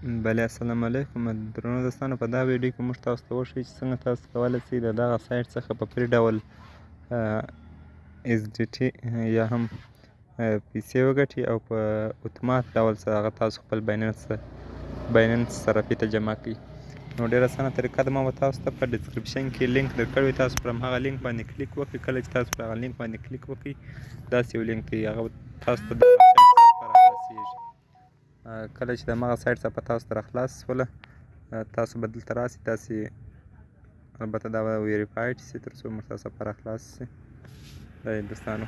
بله السلام علیکم درنو دوستانو په دا ویډیو کې موږ تاسو ته وښیو چې څنګه تاسو کولی شئ د دغه سایټ څخه په فري ډول SDT یا هم پیسې وګټئ او په اتومات ډول سره هغه تاسو خپل بایننس صرافي ته جمع کړئ. نو ډېره اسانه طریقه ده. ما به تاسو ته په ډسکرپشن کې لینک درکړی وي، تاسو پر هماغه لینک باندې کلیک وکړئ. کله چې تاسو پر هغه لینک باندې کلیک وکړئ داسې یو لینک دی، هغه تاسو ته کله چې د هماغه سایټ څخه تاسو ته راخلاص شوله تاسو به دلته راسئ. داسې البته دا به ویریفاید شي تر څو موږ تاسو ته راخلاص شي. دا دوستانو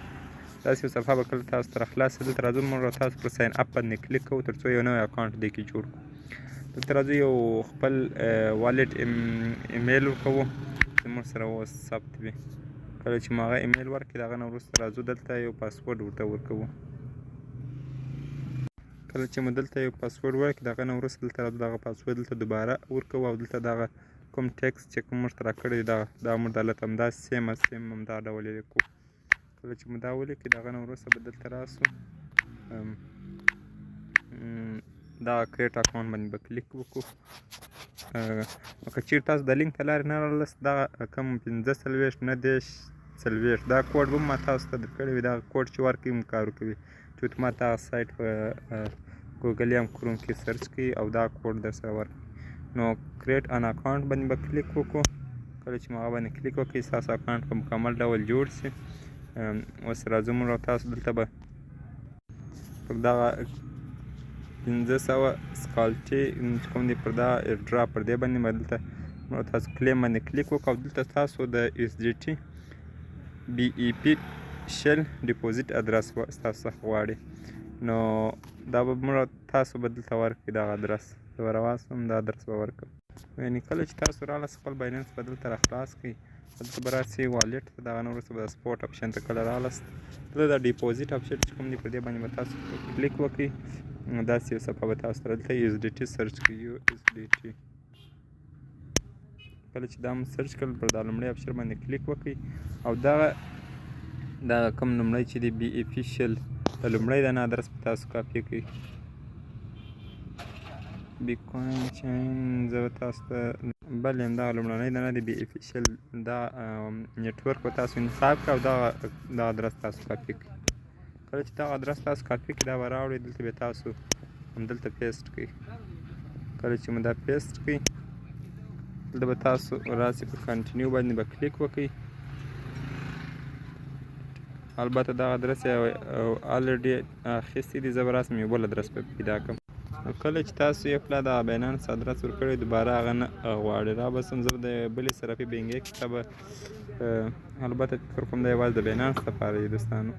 داسې یو صفحه به کله تاسو ته راخلاص شي، دلته راځو موږ تاسو پر ساین اپ باندې کلیک کوو تر څو یو نوی اکاونټ دې کې جوړ کړو. دلته راځو یو خپل والټ ایمیل ورکوو چې موږ سره اوس ثبت وي. کله چې مو هغه ایمیل ورکړي د هغه نه وروسته راځو دلته یو پاسورډ ورته ورکوو. کله چې مو دلته یو پاسورډ ورکړي د هغه نه وروسته دلته راځو دغه پاسورډ دلته دوباره ورکوو او دلته دغه کوم ټکسټ چې کوم موږ ته راکړی دی دا موږ دلته همداسې سیم همدا ډول یې لیکو. کله چې مو دا ولیکي د هغه نه وروسته به دلته راسو دا کریټ اکاونټ باندې به کلیک وکړو. که چیرې تاسو د لینک له لارې نه راغلاست دغه کوم 45 49 دا کوډ به ما تاسو ته درکړی وي. دغه کوډ چې ورکړي هم کار کوي چې اتومات دغه سایټ په ګوګل یا کروم کې سرچ کړئ او دا کوډ در سره ورکړي. نو کریټ ان اکاونټ باندې به کلیک وکړو. کله چې مو هغه باندې کلیک وکړئ ستاسو اکاونټ په مکمل ډول جوړ شي. اوس راځو موږ تاسو دلته به پر دغه 500 سکالټي کوم دی پر دا ایرډراپ پر دې باندې به دلته تاسو کلیم باندې کلیک وکړو او دلته تاسو د SDT BEP شل ډیپوزیټ ادرس ستاسو څخه غواړي. نو دا به موږ تاسو به دلته ورکړئ دغه ادرس. زه به راوستم دا ادرس به ورکړم. یعنې کله چې تاسو راغلاست خپل بایننس به دلته راخلاص کړئ، دلته به راسئ والټ ته، د هغه نه وروسته به د سپورټ اپشن ته کله راغلاست دلته د ډیپوزیټ اپشن چې کوم دی پر دې باندې به تاسو کلیک وکړئ. داسې یو صفحه به تاسو ته دلته USDT سرچ کړئ USDT. کله چې دا مو سرچ کړل پر دا لومړی اپشن باندې کلیک وکړئ او دغه کوم لومړی چې دی BEP شل د لومړی دانه ادرس په تاسو کاپي کړئ. بیټکوین چین زه به تاسو ته بل همدغه لومړنی دانه د BEP شل دا نیټورک به تاسو انتخاب کړئ او دا ادرس تاسو کاپي کړئ. کله چې دغه ادرس تاسو کاپي کړئ دا به راوړئ دلته به تاسو همدلته پیسټ کړئ. کله چې مو دا پیسټ کړئ دلته به تاسو راسئ په کنټینیو باندې به کلیک وکړئ. البته دغه ادرس یې الریډي اخیستی دی، زه به راسم یو بل ادرس به پیدا کړم. کله چې تاسو یو خپله د بایننس ادرس ورکړی دوباره هغه نه غواړي رابسم، زه د بلې صرافي بینګې ته به البته فکر کوم دا یوازې د بایننس لپاره دی دوستانو.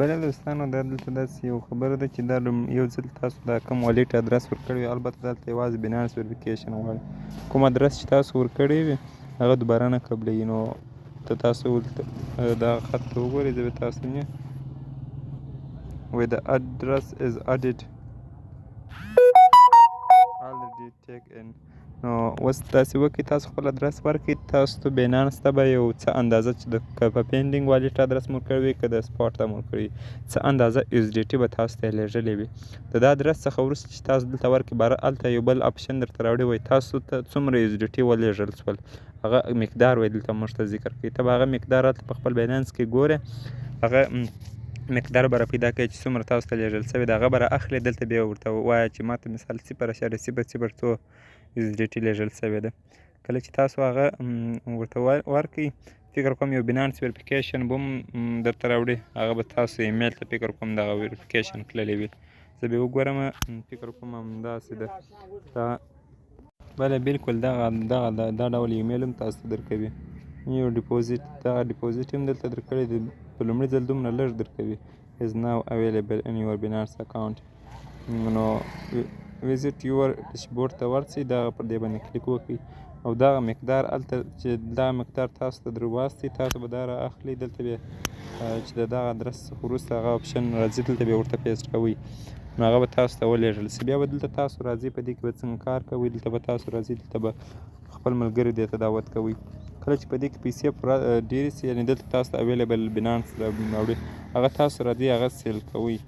بله دوستانو دا دلته داسې یو خبره ده چې دا یو ځل تاسو دا کوم والټ ادرس ورکړی وي، البته دلته یوازې بایننس ویریفیکیشن غواړي. کوم ادرس چې تاسو ورکړی وي هغه دوباره نه قبلوي. نو تاسو دا خط ته وګورئ، زه به تاسو نه the address is added already take in. نو اوس داسې وکړئ تاسو خپل ادرس ورکړئ. تاسو ته بایننس ته به یو څه اندازه چې که په پینډینګ والټ ادرس مو ورکړی وي که د سپاټ ته مو ورکړی وي څه اندازه SDT به تاسو ته یې لیږلی وي. د دا ادرس څخه وروسته چې تاسو دلته ورکړئ باره هلته یو بل اپشن درته راوړی وایي تاسو ته څومره SDT ولیږل شول، هغه مقدار وایي دلته موږ ته ذکر کوي. ته به هغه مقدار هلته په خپل بایننس کې ګورې، هغه مقدار به را پیدا کوي چې څومره تاسو ته لیږل شوی د هغه به را اخلي. دلته بیا ورته ووایه چې ماته مثال 0.002 SDT لیږل شوی ده. کله چې تاسو هغه ورته ورکړئ فکر کوم یو بایننس ویریفیکیشن به هم درته راوړي، هغه به تاسو ایمیل ته فکر کوم دغه ویریفیکیشن تللی وي. زه بیا وګورم فکر کوم همداسې ده. بله بالکل دغه دا ډول ایمیل هم تاسو ته درکوي. یو ډیپوزیټ دغه ډیپوزیټ هم دلته درکړی دی، په لومړي ځل دومره لږ درکوي is now available in your Binance account. نو ویزیټ یور ډیشبورډ ته ورسئ، دغه پر دې باندې کلیک وکړئ او دغه مقدار هلته چې دغه مقدار تاسو ته در واستئ تاسو به دا را اخلئ. دلته بیا چې د دغه ادرس څخه وروسته هغه اپشن راځي دلته بیا ورته پیسټ کوئ نو هغه به تاسو ته ولیږل شي. بیا به دلته تاسو راځئ په دې کې به څنګه کار کوئ، دلته به تاسو راځئ دلته به خپل ملګري دې ته دعوت کوئ. کله چې په دې کې پیسې پوره ډېرې شي یعنې دلته تاسو ته اویلیبل بینانس راوړي هغه تاسو راځئ هغه سیل کوئ.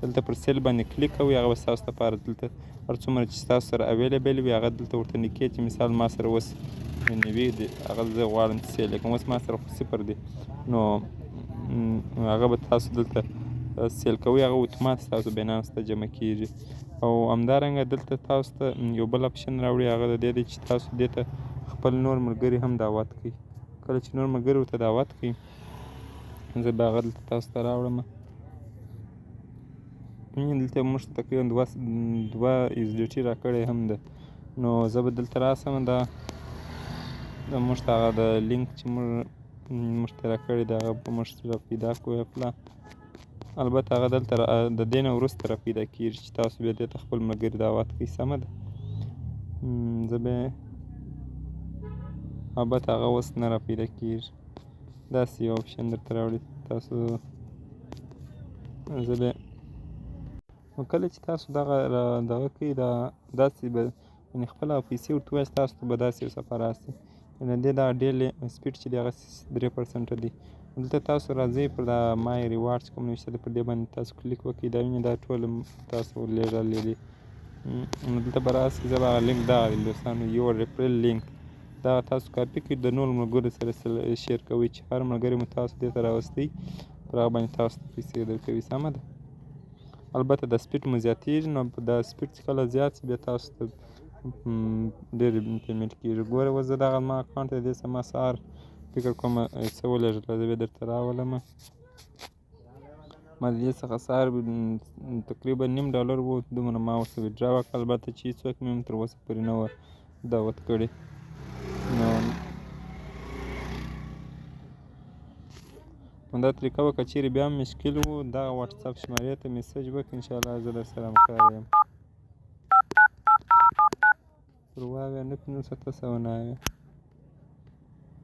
دلته پر سیل باندې کلیک کوئ هغه به ستاسو دپاره دلته هر څومره چې ستاسو سره اویلیبل وي هغه دلته ورته لیکئ چې مثال ما سره اوس 90 دی هغه زه غواړم چې سیل کړم اوس ما سره خو 0 دی نو هغه به تاسو دلته سیل کوئ هغه اتومات ستاسو بینانس ته جمع کیږي او همدارنګه دلته تاسو ته یو بل اپشن راوړي هغه د دې دی چې تاسو دې ته خپل نور ملګري هم دعوت کړئ کله چې نور ملګري ورته دعوت کړئ زه به هغه دلته تاسو ته راوړم دلته موږ ته تقریبا 2 USDT راکړی هم ده نو زه به دلته راسم دا موږ ته هغه د لینک چې موږ ته راکړی دی هغه به موږ را پیدا کړو اپلا البته هغه دلته د دې نه وروسته را پیدا کېږي چې تاسو بیا دې ته خپل ملګري دعوت کړئ سمه ده زه به البته هغه اوس نه را پیدا کېږي داسې یو اپشن درته راوړي تاسو زه به نو کله چې تاسو دغه کوئ داسې به یعنې خپله پیسې ورته ووایاست تاسو ته به داسې یو صفحه راسي یعنې د دې دا ډیلی سپیډ چې دی هغه 3% دی دلته تاسو راځئ پر دا مای ریواردز کوم نوشته دی پر دې باندې تاسو کلیک وکړئ دا وینئ دا ټول تاسو لېږلي دي نو دلته به راسئ زه به هغه لینک دغه دی دوستانو یور ریفرل لینک دغه تاسو کاپي کړئ د نورو ملګرو سره شیر کوئ چې هر ملګري مو تاسو دې ته راوستی پر هغه باندې تاسو ته پیسې درکوي سمه ده البته د سپیډ مو زیاتېږي نو د سپیډ چې کله زیات شي بیا تاسو ته ډېر پیمنټ کېږي ګوره اوس زه دغه ما اکاونټ دی دې څه ما سهار فکر کوم څه ولېږله زه بیا درته راولمه ما د دې څخه سهار تقریبا $0.5 و دومره ما ورته ویډرا وکړه البته چې هېڅوک مې هم تر اوسه پورې نه وه دعوت کړې نو دا طریقه به که چیرې بیا هم مشکل و دغه واټساپ شمارې ته میسج وکړئ انشاءالله زه در سره همکار یم پر 979